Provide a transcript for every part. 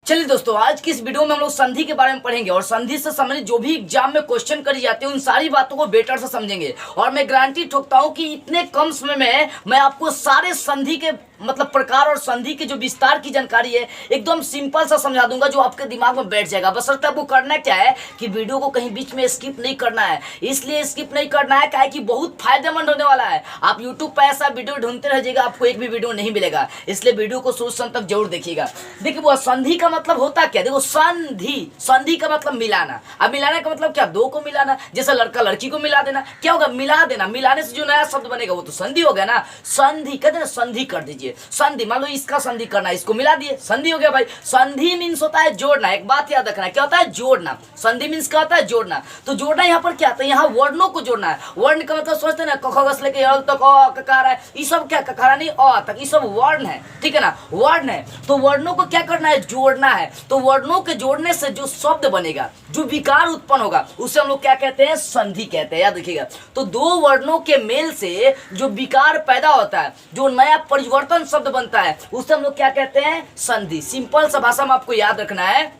चलिए दोस्तों, आज की इस वीडियो में हम लोग संधि के बारे में पढ़ेंगे और संधि से संबंधित जो भी एग्जाम में क्वेश्चन करी जाते हैं उन सारी बातों को बेटर से समझेंगे। और मैं गारंटी ठोकता हूं कि इतने कम समय में मैं आपको सारे संधि के मतलब प्रकार और संधि के जो विस्तार की जानकारी है एकदम सिंपल सा समझा दूंगा, जो आपके दिमाग में बैठ जाएगा। बशर्ते आपको करना क्या है कि वीडियो को कहीं बीच में स्किप नहीं करना है। इसलिए स्किप नहीं करना है क्या है कि बहुत फायदेमंद होने वाला है। आप यूट्यूब पर ऐसा वीडियो ढूंढते रहिएगा, आपको एक भी वीडियो नहीं मिलेगा। इसलिए वीडियो को शुरू से अंत तक जरूर देखिएगा। देखिए वो संधि का मतलब होता क्या, देखो संधि, संधि का मतलब मिलाना। अब मिलाने का मतलब क्या, दो को मिलाना। जैसे लड़का लड़की को मिला देना, क्या होगा, मिला देना। मिलाने से जो नया शब्द बनेगा वो तो संधि हो गया ना। संधि कहते हैं, संधि कर दीजिए। संधि मान लो इसका संधि करना, इसको मिला दिए, संधि हो गया भाई। संधि मींस होता है जोड़ना। एक बात याद रखना, क्या होता है, जोड़ना। संधि मींस क्या होता है, जोड़ना। तो जोड़ना यहाँ पर क्या आता है, यहाँ वर्णों को जोड़ना है। वर्ण का मतलब सोचते हैं ना, क ख ग से लेके य तक अ ककार है, ये सब क्या, ककारा नहीं अ तक, ये सब वर्ण है, ठीक है ना, वर्ण है। तो वर्णों को क्या करना है, जोड़ना है। तो वर्णों के जोड़ने से जो शब्द बनेगा, जो विकार उत्पन्न होगा, उसे हम लोग क्या कहते हैं, संधि कहते हैं। याद रखिएगा। तो दो वर्णों के मेल से जो विकार पैदा होता है, जो नया परिवर्तन शब्द बनता है, उसे हम लोग क्या कहते हैं, संधि। सिंपल सा भाषा में आपको याद रखना है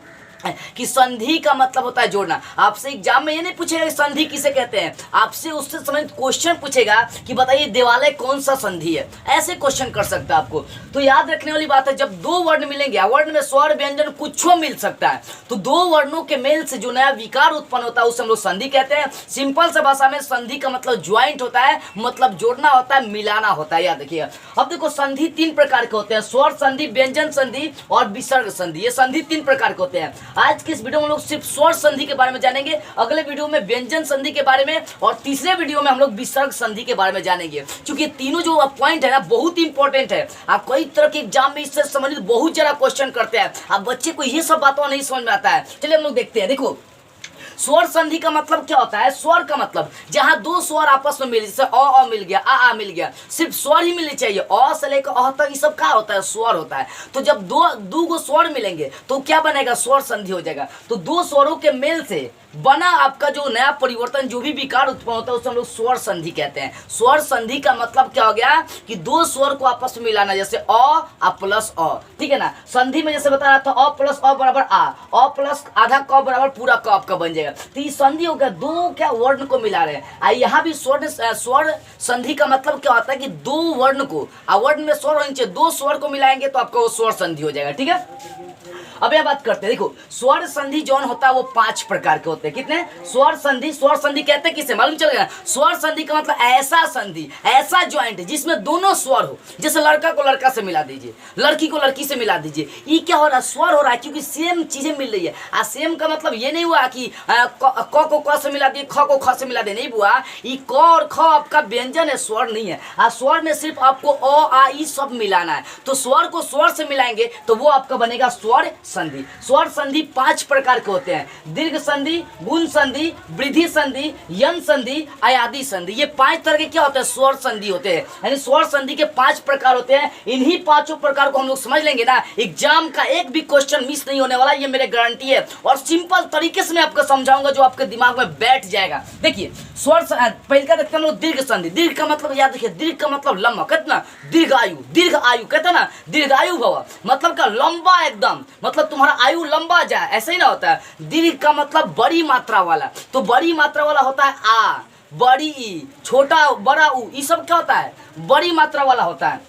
कि संधि का मतलब होता है जोड़ना। आपसे एग्जाम में ये नहीं पूछेगा कि संधि किसे कहते हैं, आपसे उससे संबंधित क्वेश्चन पूछेगा कि बताइए दिवाले कौन सा संधि है। ऐसे क्वेश्चन कर सकता है आपको। तो याद रखने वाली बात है, जब दो वर्ण मिलेंगे, वर्ण में स्वर व्यंजन कुछ मिल सकता है, तो दो वर्णों के मेल से जो नया विकार उत्पन्न होता है उसे हम लोग संधि कहते हैं। सिंपल से भाषा में संधि का मतलब ज्वाइंट होता है, मतलब जोड़ना होता है, मिलाना होता है। याद रखिएगा। अब देखो संधि तीन प्रकार के होते हैं, स्वर संधि, व्यंजन संधि और विसर्ग संधि। ये संधि तीन प्रकार के होते हैं। आज की इस वीडियो में हम लोग सिर्फ स्वर संधि के बारे में जानेंगे, अगले वीडियो में व्यंजन संधि के बारे में, और तीसरे वीडियो में हम लोग विसर्ग संधि के बारे में जानेंगे। क्योंकि तीनों जो पॉइंट है ना, बहुत इंपॉर्टेंट है। आप कई तरह के एग्जाम में इससे संबंधित बहुत ज्यादा क्वेश्चन करते हैं। अब बच्चे को ये सब बातों नहीं समझ में आता है। चलिए हम लोग देखते हैं। देखो स्वर संधि का मतलब क्या होता है, स्वर का मतलब जहां दो स्वर आपस में मिले, जैसे अ मिल गया, आ मिल गया, सिर्फ स्वर ही मिलने चाहिए। अ से लेकर अ तक ये सब क्या होता है, स्वर होता है। तो जब दो गो स्वर मिलेंगे तो क्या बनेगा, स्वर संधि हो जाएगा। तो दो स्वरों के मेल से बना आपका जो नया परिवर्तन, जो भी विकार उत्पन्न होता है उसे हम लोग स्वर संधि कहते हैं। स्वर संधि का मतलब क्या हो गया कि दो स्वर को आपस में मिलाना, जैसे अ प्लस अ, ठीक है ना। संधि में जैसे बता रहा था, अ प्लस अ बराबर आ, अ प्लस आधा क बराबर पूरा क आपका बन जाएगा। तो ये संधि हो गया, दो क्या वर्ण को मिला रहे हैं। यहाँ भी स्वर संधि का मतलब क्या होता है कि दो वर्ण को, वर्ण में स्वर होने चाहिए, दो स्वर को मिलाएंगे तो आपका वो स्वर संधि हो जाएगा, ठीक है। अब यह बात करते हैं। देखो स्वर संधि जौन होता है वो पांच प्रकार के होते हैं। कितने, स्वर संधि। स्वर संधि कहते हैं किसे, मालूम चल गया। स्वर संधि का मतलब ऐसा संधि, ऐसा ज्वाइंट जिसमें दोनों स्वर हो। जैसे लड़का को लड़का से मिला दीजिए, लड़की को लड़की से मिला दीजिए। ये क्या हो रहा है, स्वर हो रहा है, क्योंकि सेम चीजें मिल रही है। सेम का मतलब ये नहीं हुआ कि क को क से मिला दिए, ख को ख से मिला दिए, नहीं हुआ। ये क और ख आपका व्यंजन है, स्वर नहीं है। स्वर में सिर्फ आपको अ आ ई सब मिलाना है। तो स्वर को स्वर से मिलाएंगे तो वो आपका बनेगा स्वर संधि। स्वर संधि पांच प्रकार के होते हैं, दीर्घ संधि, गुण संधि, वृद्धि संधि, यन संधि, आयादी संधि। ये पांच तरह के क्या होते हैं, स्वर संधि होते हैं। यानी स्वर संधि के पांच प्रकार होते हैं। इन्हीं पांचों प्रकार को हम लोग समझ लेंगे ना, एग्जाम का एक भी क्वेश्चन मिस नहीं होने वाला, ये मेरे गारंटी है। और सिंपल तरीके से मैं आपको समझाऊंगा जो आपके दिमाग में बैठ जाएगा। देखिए स्वर पहले का देखते हैं हम लोग दीर्घ संधि। दीर्घ का मतलब याद रखिए, दीर्घ का मतलब लंबा, कितना, दीर्घ आयु, दीर्घ आयु कहते हैं ना, दीर्घायु भव मतलब का लंबा एकदम, मतलब तुम्हारा आयु लंबा जाए, ऐसे ही ना होता है। दीर्घ का मतलब बड़ी मात्रा वाला, तो बड़ी मात्रा वाला होता है आ, बड़ी ई, छोटा बड़ा उ, ये सब क्या होता है, बड़ी मात्रा वाला होता है।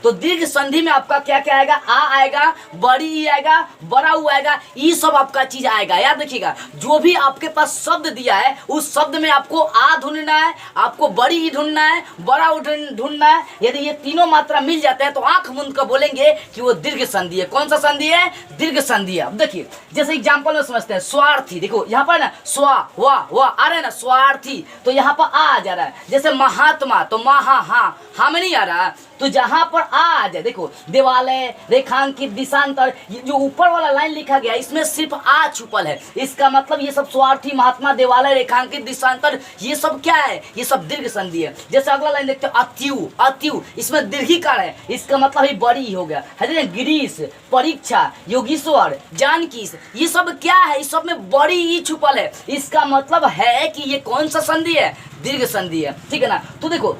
तो दीर्घ संधि में आपका क्या क्या आएगा, आ आएगा, बड़ी ई आएगा, बड़ा उ आएगा, ये सब आपका चीज आएगा। याद रखिएगा, जो भी आपके पास शब्द दिया है उस शब्द में आपको आ ढूंढना है, आपको बड़ी ई ढूंढना है, बड़ा उ ढूंढना है। यदि ये तीनों मात्रा मिल जाते हैं तो आंख मूंद कर बोलेंगे कि वो दीर्घ संधि है। कौन सा संधि है, दीर्घ संधि है। अब देखिए जैसे एग्जाम्पल में समझते हैं, स्वार्थी। देखो यहाँ पर ना स्वा वाह आ रहा है ना, स्वार्थी, तो यहाँ पर आ जा रहा है। जैसे महात्मा, तो महा हाँ में नहीं आ रहा, तो जहां पर आ जाए, देखो देवालय, रेखांकित, दिशांतर, ये जो ऊपर वाला लाइन लिखा गया इसमें सिर्फ आ छुपल है। इसका मतलब ये सब स्वार्थी, महात्मा, देवालय, रेखांकित, दिशांतर, ये सब क्या है, ये सब दीर्घ संधि है। जैसे अगला लाइन देखते हैं, अत्यु, अत्यु इसमें दीर्घिकार है, इसका मतलब ही बड़ी ही हो गया है। गिरीश, परीक्षा, योगीश्वर, जानकी, ये सब क्या है, इस सब में बड़ी ही छुपल है। इसका मतलब है कि ये कौन सा संधि है, दीर्घ संधि है, ठीक है ना। तो देखो,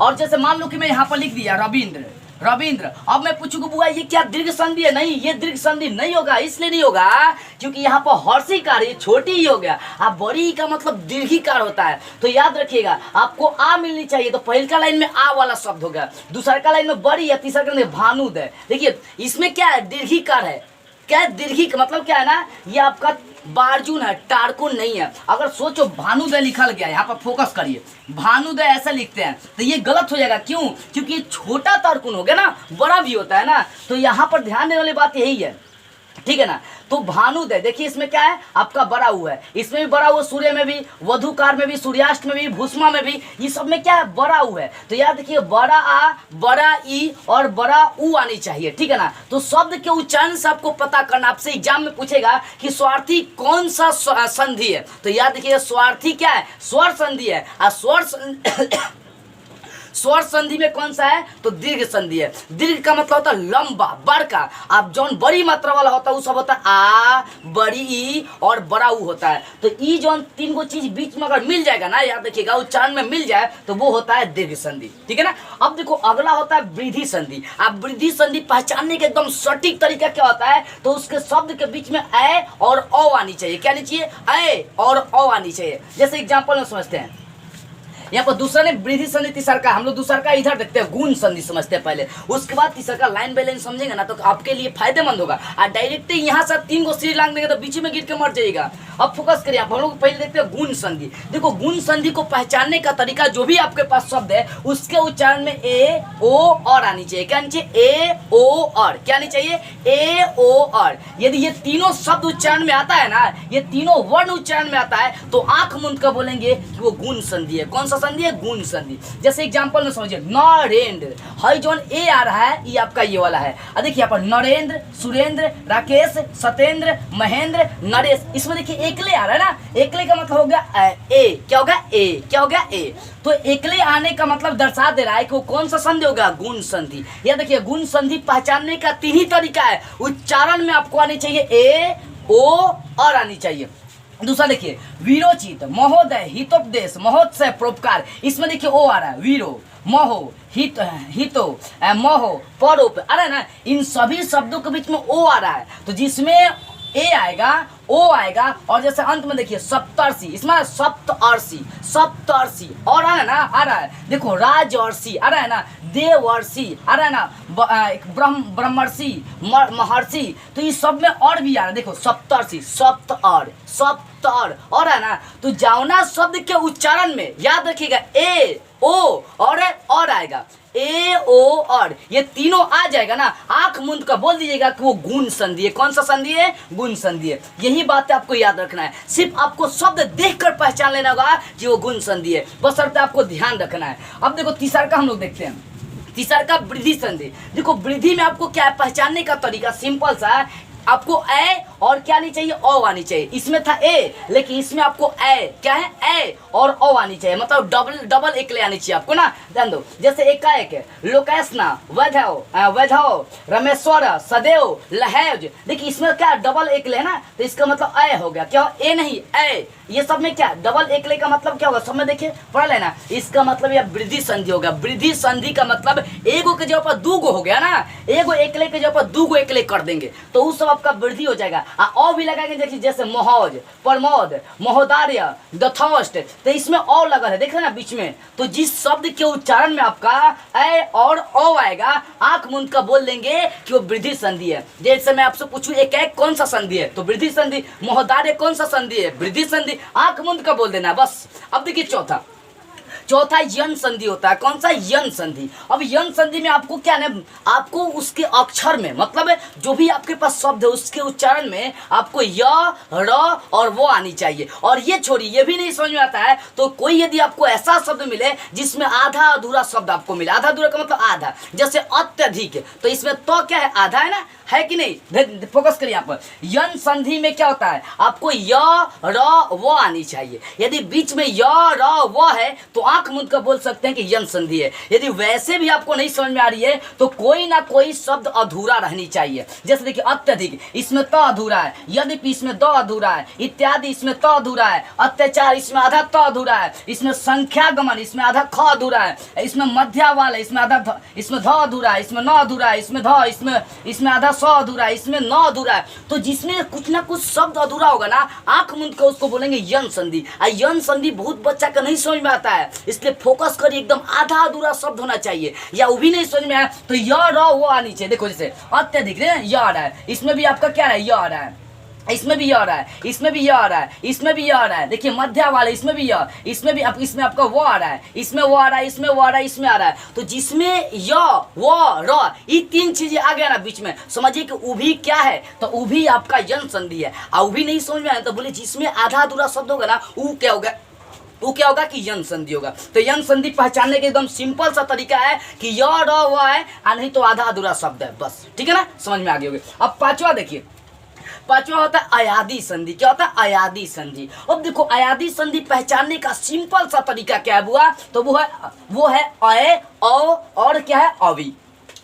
और जैसे मान लो कि मैं यहाँ पर लिख दिया रविंद्र, रविंद्र। अब मैं पूछूंगा बुआ ये क्या दीर्घ संधि है? नहीं, ये दीर्घ संधि नहीं होगा। इसलिए नहीं होगा क्योंकि यहाँ पर हर्षिकार ये छोटी ही हो गया। अब बड़ी का मतलब दीर्घिकार होता है। तो याद रखिएगा आपको आ मिलनी चाहिए। तो पहले का लाइन में आ वाला शब्द हो गया, दूसरा का लाइन में बड़ी है, तीसरा का लाइन में भानुद है। देखिए इसमें क्या है, दीर्घिकार है। क्या है दीर्घी का मतलब क्या है ना, ये आपका बार्जुन है, टारकुन नहीं है। अगर सोचो भानुदय लिखल गया, यहाँ पर फोकस करिए, भानुदय ऐसा लिखते हैं तो ये गलत हो जाएगा। क्यों? क्योंकि छोटा टारकुन हो गया ना, बड़ा भी होता है ना। तो यहाँ पर ध्यान देने वाली बात यही है, ठीक है ना। तो भानुदय देखिए इसमें क्या है, आपका बड़ा हुआ है, इसमें भी बड़ा हुआ, सूर्य में भी, वधुकार में भी, सूर्यास्त में भी, भूष्मा में भी, ये सब में क्या है, बड़ा हुआ है। तो याद देखिए बड़ा आ, बड़ा ई और बड़ा ऊ आनी चाहिए, ठीक है ना। तो शब्द के उच्चारण से आपको पता करना, आपसे एग्जाम में पूछेगा कि स्वार्थी कौन सा संधि है। तो याद देखिए स्वार्थी क्या है, स्वर संधि है। और स्वर संधि में कौन सा है, तो दीर्घ संधि है। दीर्घ का मतलब होता है लंबा, बड़का। अब जौन बड़ी मात्रा वाला होता है वो सब होता है आ, बड़ी ई और बड़ा ऊ होता है। तो ई जौन तीन गो चीज बीच में अगर मिल जाएगा ना, याद रखिएगा उच्चारण में मिल जाए तो वो होता है दीर्घ संधि, ठीक है ना। अब देखो अगला होता है वृद्धि संधि। अब वृद्धि संधि पहचानने के एकदम सटीक तरीका क्या होता है, तो उसके शब्द के बीच में ए और औ आनी चाहिए। क्या आनी चाहिए, ए और औ आनी चाहिए। जैसे एग्जाम्पल में समझते हैं, यहाँ पर दूसरा ने वृद्धि संधि, तीसरा का हम लोग दूसरा का इधर देखते हैं गुण संधि समझते हैं पहले, उसके बाद तीसरा का लाइन बाय लाइन समझेंगे ना तो आपके लिए फायदेमंद होगा। और डायरेक्ट यहाँ से तीन को सीढ़ी लांग देंगे तो बीच में गिर के मर जाएगा। अब फोकस करिए, आप हम लोग पहले देखते हैं गुण संधि। देखो गुण संधि को पहचानने का तरीका, जो भी आपके पास शब्द है उसके उच्चारण में ए ओ और आनी चाहिए। क्या आनी चाहिए, ए ओ और। क्या आनी चाहिए, ए ओ और। यदि ये तीनों शब्द उच्चारण में आता है ना, ये तीनों वर्ण उच्चारण में आता है तो आंख मूंद कर बोलेंगे कि वो गुण संधि है। कौन सा संधि है, गुण संधि। जैसे एग्जांपल में समझिए, नरेंद्र, हाई जोन ए आ रहा है ये आपका ये वाला है। देखिए यहाँ पर नरेंद्र, सुरेंद्र, राकेश, सत्येंद्र, महेंद्र, नरेश, इसमें देखिए एकले आ रहा है ना। एकले का मतलब हो गया ए। क्या हो गया, ए। क्या हो गया, ए। तो एकले आने का मतलब दर्शा दे रहा है कि वो कौन सा संधि होगा, गुण संधि। यह देखिए गुण संधि पहचानने का तीन ही तरीका है। उच्चारण में आपको आनी चाहिए ए ओ और आनी चाहिए। दूसरा देखिए वीरोचित, महोदय, हितोपदेश, महोत्सव, परोपकार, इसमें देखिए ओ आ रहा है, वीरो, महो, हितो, महो, परोप आ रहा है ना। इन सभी शब्दों के बीच में ओ आ रहा है, तो जिसमें ए आएगा ओ आएगा। और जैसे अंत में देखिए सप्तर्षि, इसमें सप्तर्षि, सप्तर्षि और आ रहा है ना, आ रहा है। देखो राजर्षि आ रहा है ना, देवर्षि आ रहा है ना, ब्रह्मर्षि, महर्षि, तो इस सब में और भी आ रहा है। देखो सप्तर्षि, सप्तर और है ना। तो जावना शब्द के उच्चारण में याद रखिएगा ए ओ और आएगा, ए ओ और, ये तीनों आ जाएगा ना, आंख मूंद कर बोल दीजिएगा कि वो गुण संधि है। कौन सा संधि है, गुण संधि है। यही बात आपको याद रखना है। सिर्फ आपको शब्द देखकर पहचान लेना होगा कि वो गुण संधि है, बस शर्त आपको ध्यान रखना है। अब देखो तीसरा का हम लोग देखते हैं, तीसरा का वृद्धि संधि। देखो वृद्धि में आपको क्या है, पहचानने का तरीका सिंपल सा है। आपको ए और क्या आनी चाहिए, ओ आनी चाहिए। इसमें था ए लेकिन इसमें आपको ए क्या है, ए और ओ आनी चाहिए, मतलब डबल एक ले आनी चाहिए आपको ना। ध्यान दो, जैसे एक का एक है, लोकेशना, वैधव, रमेश्वर, सदैव, लहेज। देखिए इसमें क्या डबल एक ले ना, तो इसका मतलब ए हो गया। क्या, ए नहीं ए। ये सब में क्या डबल एक ले का मतलब क्या होगा, सब में देखिए पढ़ लेना। इसका मतलब यह वृद्धि संधि होगा। वृद्धि संधि का मतलब एगो के जगह पर दू गो हो गया ना, एगो एकले के जगह पर दू गो एकले कर देंगे तो उस सब आपका वृद्धि हो जाएगा। और भी लगाएंगे, देखिए जैसे महोज, प्रमोद, महोदार्य, दथोष्ट, तो इसमें और लगा है, देख रहे ना बीच में। तो जिस शब्द के उच्चारण में आपका ए और ओ आएगा, आंख मूंद कर बोल देंगे कि वो वृद्धि संधि है। जैसे मैं आपसे पूछूं एक एक कौन सा संधि है, तो वृद्धि संधि। महोदार्य कौन सा संधि है, वृद्धि संधि। आंख मूंद कर बोल देना बस। अब देखिए चौथा यन संधि होता है। कौन सा, यन संधि। अब यन संधि में आपको क्या है, आपको उसके अक्षर में, मतलब जो भी आपके पास शब्द है उसके उच्चारण में आपको य, र और वो आनी चाहिए। और ये छोड़िए, ये भी नहीं समझ में आता है तो कोई यदि आपको ऐसा शब्द मिले जिसमें आधा अधूरा शब्द आपको मिले, आधा अधूरा का मतलब आधा, जैसे अत्यधिक, तो इसमें तो क्या है, आधा है ना, है कि नहीं। फोकस करिए यहाँ पर। यन संधि में क्या होता है, आपको य र वो आनी चाहिए। यदि बीच में य र वो है तो आंख आंख मूंद कर बोल सकते हैं कि यन संधि है। यदि वैसे भी आपको नहीं समझ में आ रही है तो कोई ना कोई शब्द अधूरा रहनी चाहिए। जैसे देखिए अत्यधिक, इसमें त अधूरा है, यद्यपि इसमें द अधूरा है, इत्यादि इसमें त अधूरा है, अत्याचार इसमें आधा त अधूरा है, इसमें संख्यागमन इसमें आधा ख अधूरा है, इसमें मध्यावाल इसमें आधा इसमें ध अधूरा है, इसमें न अधूरा है, इसमें ध इसमें आधा स अधूरा है, इसमें न अधूरा है। तो जिसमें कुछ ना कुछ शब्द अधूरा होगा ना, आंख मूंद कर उसको बोलेंगे यन संधि। यन संधि बहुत बच्चा का नहीं समझ में आता है, इसलिए फोकस करिए, एकदम आधा अधूरा शब्द होना चाहिए। या वो भी नहीं समझ में आया तो य र वो आनी चाहिए। देखो जैसे अत्यधिक य आ रहा है, इसमें भी आपका क्या है, य आ रहा है, इसमें भी य आ रहा है, इसमें भी य आ रहा है, इसमें भी य आ रहा है। देखिए मध्या वाले इसमें भी य, इसमें भी इसमें आपका वो आ रहा है, इसमें वो आ रहा है, इसमें वो आ रहा है, इसमें आ रहा है। तो जिसमें य वो र ये तीन चीजें आ गया ना बीच में, समझिए कि उभी क्या है, तो उभी आपका यन संधि है। और उभी नहीं समझ में आया तो बोले जिसमें आधा अधूरा शब्द होगा ना वो क्या होगा, वो क्या होगा कि यन संधि होगा। तो यन संधि पहचानने के एकदम सिंपल सा तरीका है कि य र व है और नहीं तो आधा अधूरा शब्द है, बस। ठीक है ना, समझ में आ गई होगी। अब पांचवा देखिए, पांचवा होता है अयादी संधि। क्या होता है अयादी संधि। अब देखो अयादी संधि पहचानने का सिंपल सा तरीका क्या है बुआ, तो वो है अय औ और क्या है अवि।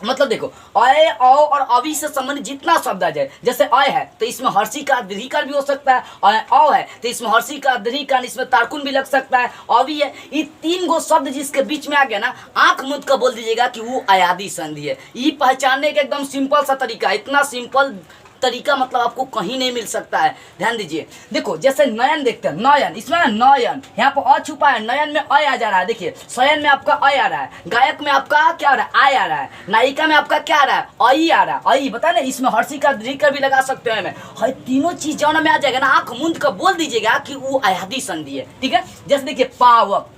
मतलब देखो अय औ और अवि से संबंधित जितना शब्द आ जाए, जैसे अय है तो इसमें हर्षी का दीर्घिकार भी हो सकता है, अय औ है तो इसमें हर्षी का दीर्घिकार, इसमें तारकुन भी लग सकता है, अवि है। ये तीन गो शब्द जिसके बीच में आ गया ना, आंख मूंद कर बोल दीजिएगा कि वो अयादी संधि है। ये पहचानने का एकदम सिंपल सा तरीका, इतना सिंपल तरीका मतलब आपको कहीं नहीं मिल सकता है। ध्यान दीजिए, देखो जैसे नयन देखते हैं, नयन इसमें नयन यहाँ पर अ छुपा है, नयन में अय आ जा रहा है। देखिए शयन में आपका अय आ रहा है, गायक में आपका क्या आ रहा है, आय आ रहा है, नायिका में आपका क्या आ रहा है, अई आ रहा है, अई बता ना। इसमें हर्षी का दीर्घिकार भी लगा सकते हैं। हमें तीनों चीज जौन में आ जाएगा ना, आंख मूंद कर बोल दीजिएगा कि वो अयादी संधि है। ठीक है, जैसे देखिए पावक,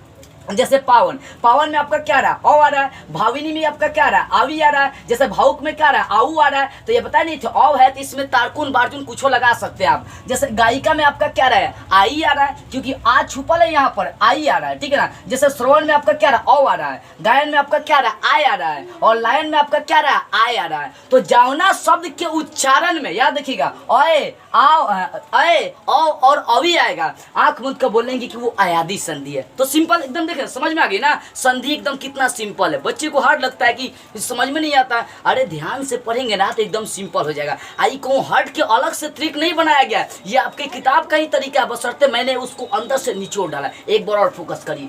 जैसे पावन, पावन में आपका क्या रहा है, औ आ रहा है। भाविनी में आपका क्या रहा है, आवी आ रहा है। जैसे भावुक में क्या रहा है, आऊ आ रहा है। तो ये पता नहीं थे औ है तो इसमें तारकुन बारकुन कुछ लगा सकते हैं आप। जैसे गायिका में आपका क्या रहा है, आई आ रहा है, क्योंकि आ छुपल है यहाँ पर, आई आ रहा है। ठीक है ना। जैसे श्रवण में आपका क्या रहा है, औ आ रहा है। गायन में आपका क्या रहा है, आय आ रहा है। और लायन में आपका क्या रहा है, आय आ रहा है। तो जावना शब्द के उच्चारण में याद रखिएगा अय आओ अय औ और अवि आएगा, आंख मूंद कर बोलेंगे कि वो अयादी संधि है। तो सिंपल एकदम देखें, समझ में आ गई ना संधि एकदम कितना सिंपल है। बच्चे को हार्ड लगता है कि समझ में नहीं आता, अरे ध्यान से पढ़ेंगे ना तो एकदम सिंपल हो जाएगा। आई को हट के अलग से ट्रिक नहीं बनाया गया, ये आपके किताब का ही तरीका है, बशर्ते मैंने उसको अंदर से निचोड़ डाला। एक बार और फोकस करिए।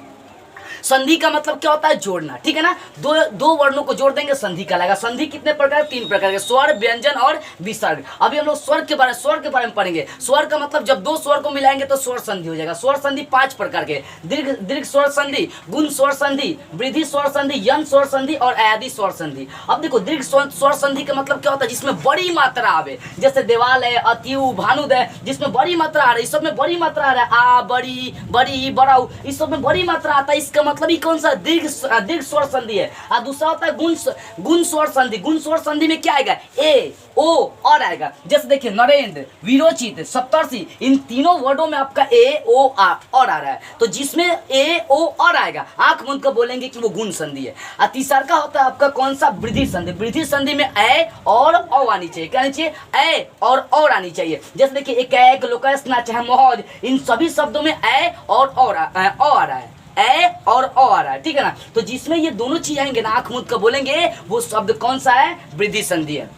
संधि का मतलब क्या होता है, जोड़ना। ठीक है ना, दो वर्णों को जोड़ देंगे संधि कहलाएगा। संधि कितने प्रकार, तीन प्रकार के, स्वर, व्यंजन और विसर्ग। अभी हम लोग स्वर के बारे में पढ़ेंगे। स्वर का मतलब जब दो स्वर को मिलाएंगे तो स्वर संधि हो जाएगा। स्वर संधि 5 प्रकार के, दीर्घ स्वर संधि, गुण स्वर संधि, वृद्धि स्वर संधि, यन स्वर संधि और अयादी स्वर संधि। अब देखो दीर्घ स्वर संधि का मतलब क्या होता है, जिसमें बड़ी मात्रा आवे, जैसे देवाल है, अत्यु, भानुद है, जिसमें बड़ी मात्रा आ रही है। इस सब में बड़ी मात्रा आ रहा है, आ, बड़ी, बड़ी, बड़ाऊ, इस सब में बड़ी मात्रा आता है। इसका मतलब ही कौन सा, दीर्घ स्वर संधि है। और दूसरा होता है गुण स्वर संधि। गुण स्वर संधि में क्या आएगा, ए, ओ और आएगा। जैसे देखिए नरेंद्र, विरोचित, सप्तर्षि, इन तीनों वर्डों में आपका ए, ओ, और आ रहा है। तो जिसमें ए, ओ और आएगा, आंख मूंद कर बोलेंगे कि वो गुण संधि है। और तीसरा का होता है आपका कौन सा, वृद्धि संधि। वृद्धि संधि में ए और औ आनी चाहिए। क्या आनी चाहिए, ए और आनी चाहिए। जैसे देखिए एक लोकस ना चाहे मौज, इन सभी शब्दों में ए और आ रहा है, ए और ओ आ रहा है। ठीक है ना। तो जिसमें ये दोनों चीज आएंगे ना, आंख मूंद कर बोलेंगे वो शब्द कौन सा है, वृद्धि संधि है।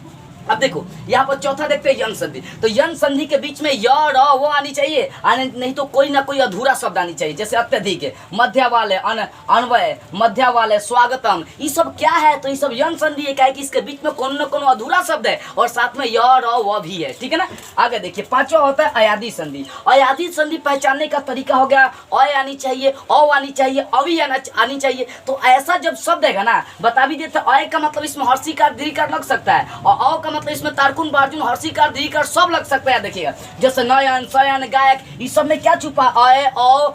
अब देखो यहाँ पर चौथा देखते हैं यन संधि। तो यन संधि के बीच में य र वो आनी चाहिए, नहीं तो कोई ना कोई अधूरा शब्द आनी चाहिए। जैसे अत्यधिक है, मध्या वाले, अन्वय, मध्या वाले, स्वागतम, ये सब क्या है, तो ये सब यन संधि है। क्या है कि इसके बीच में कौन ना कौन अधूरा शब्द है और साथ में य र वो भी है। ठीक है ना। आगे देखिए पांचवा होता है अयादी संधि। अयादी संधि पहचानने का तरीका हो गया, अय आनी चाहिए, औ आनी चाहिए, अवि आनी चाहिए। तो ऐसा जब शब्द है ना, बता भी देते, अय का मतलब इसमें हर्षी का दीर्घिकार लग सकता है, और औ का मतलब इसमें तारकुन बार्जुन हर्षिकार दीर्घिकार सब लग सकता है। देखिएगा जैसे नयन, शयन, गायक, इस सब में क्या छुपा, अय, औ,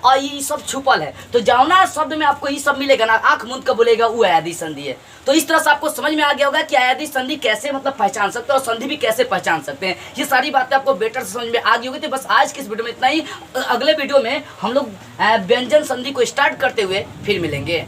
अई सब छुपल है। तो जावना शब्द में आपको ये सब मिलेगा ना, आंख मूंद कर बोलेगा वो अयादी संधि है। तो इस तरह से आपको समझ में आ गया होगा कि अयादी संधि कैसे मतलब पहचान सकते हैं और संधि भी कैसे पहचान सकते हैं। ये सारी बातें आपको बेटर से समझ में आ गई होगी। तो बस आज के इस वीडियो में इतना ही। अगले वीडियो में हम लोग व्यंजन संधि को स्टार्ट करते हुए फिर मिलेंगे।